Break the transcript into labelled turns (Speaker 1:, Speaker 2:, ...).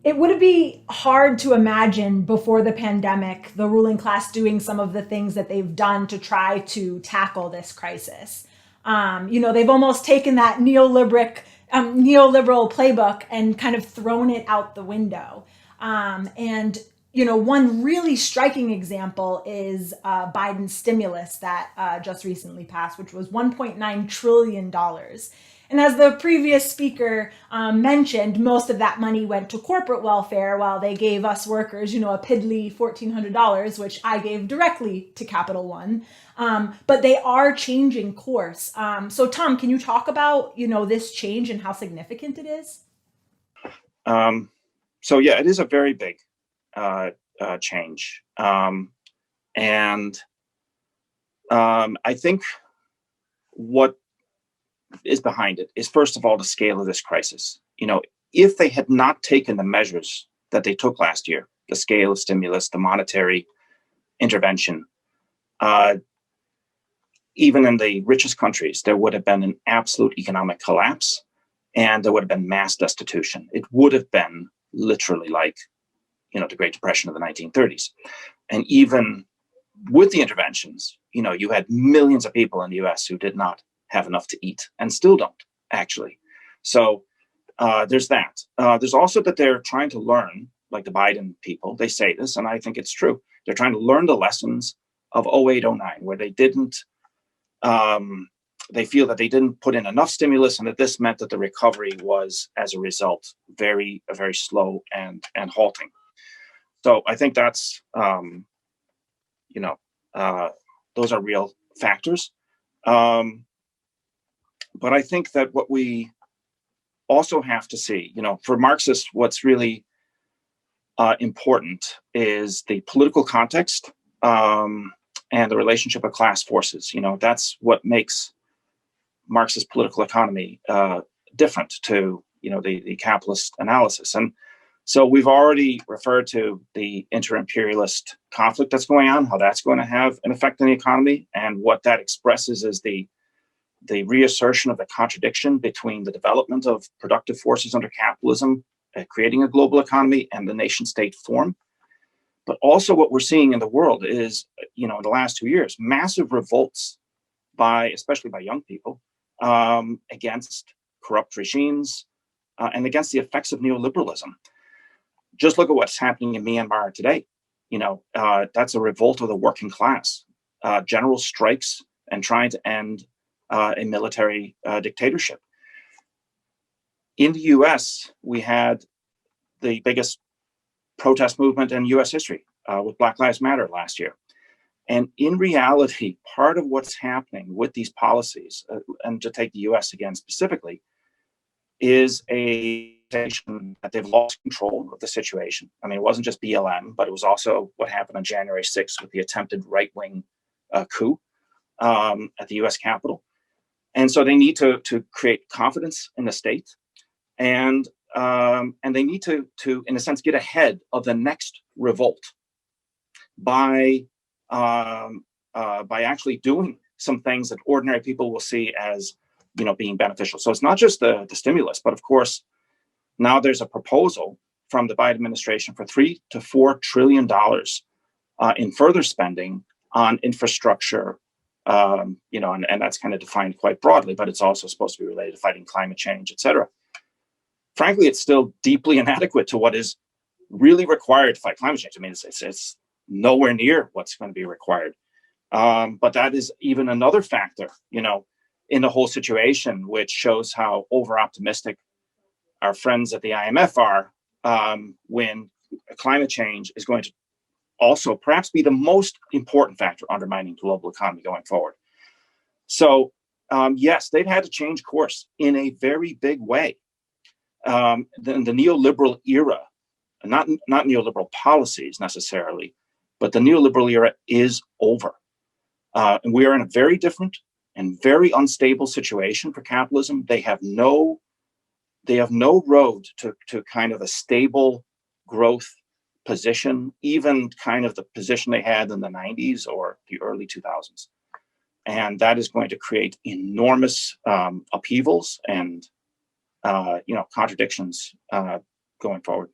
Speaker 1: It would be hard to imagine before the pandemic the ruling class doing some of the things that they've done to try to tackle this crisis. They've almost taken that neoliberal playbook and kind of thrown it out the window. And one really striking example is Biden's stimulus that just recently passed, which was $1.9 trillion. And as the previous speaker mentioned, most of that money went to corporate welfare while they gave us workers, a piddly $1,400, which I gave directly to Capital One. But they are changing course. So Tom, can you talk about, this change and how significant it is?
Speaker 2: So yeah, it is a very big change. And I think what is behind it is, first of all, the scale of this crisis. If they had not taken the measures that they took last year, the scale of stimulus, the monetary intervention, even in the richest countries, there would have been an absolute economic collapse and there would have been mass destitution. It would have been literally like, the Great Depression of the 1930s. And even with the interventions, you had millions of people in the US who did not have enough to eat and still don't, actually. So there's that. There's also that they're trying to learn, like the Biden people, they say this, and I think it's true. They're trying to learn the lessons of 08, 09, where they didn't, they feel that they didn't put in enough stimulus and that this meant that the recovery was, as a result, very slow and halting. So I think that's, those are real factors. But I think that what we also have to see, for Marxists, what's really important is the political context and the relationship of class forces. That's what makes Marxist political economy different to, the capitalist analysis. And so we've already referred to the inter-imperialist conflict that's going on, how that's going to have an effect on the economy, and what that expresses is the reassertion of the contradiction between the development of productive forces under capitalism, creating a global economy, and the nation state form. But also what we're seeing in the world is, in the last 2 years, massive revolts especially by young people, against corrupt regimes and against the effects of neoliberalism. Just look at what's happening in Myanmar today. That's a revolt of the working class, general strikes and trying to end a military dictatorship. In the US, we had the biggest protest movement in US history with Black Lives Matter last year. And in reality, part of what's happening with these policies, and to take the US again specifically, is that they've lost control of the situation. I mean, it wasn't just BLM, but it was also what happened on January 6th with the attempted right-wing coup at the US Capitol. And so they need to create confidence in the state, and they need to, in a sense, get ahead of the next revolt by actually doing some things that ordinary people will see as, being beneficial. So it's not just the stimulus, but of course, now there's a proposal from the Biden administration for $3 to $4 trillion in further spending on infrastructure. And that's kind of defined quite broadly, but it's also supposed to be related to fighting climate change, et cetera. Frankly, it's still deeply inadequate to what is really required to fight climate change. I mean, it's nowhere near what's going to be required. But that is even another factor, in the whole situation, which shows how over-optimistic our friends at the IMF are when climate change is going to also perhaps be the most important factor undermining the global economy going forward. So yes, they've had to change course in a very big way. The neoliberal era, not neoliberal policies necessarily, but the neoliberal era is over. And we are in a very different and very unstable situation for capitalism. They have no road to kind of a stable growth position, even kind of the position they had in the 90s or the early 2000s. And that is going to create enormous upheavals and contradictions going forward.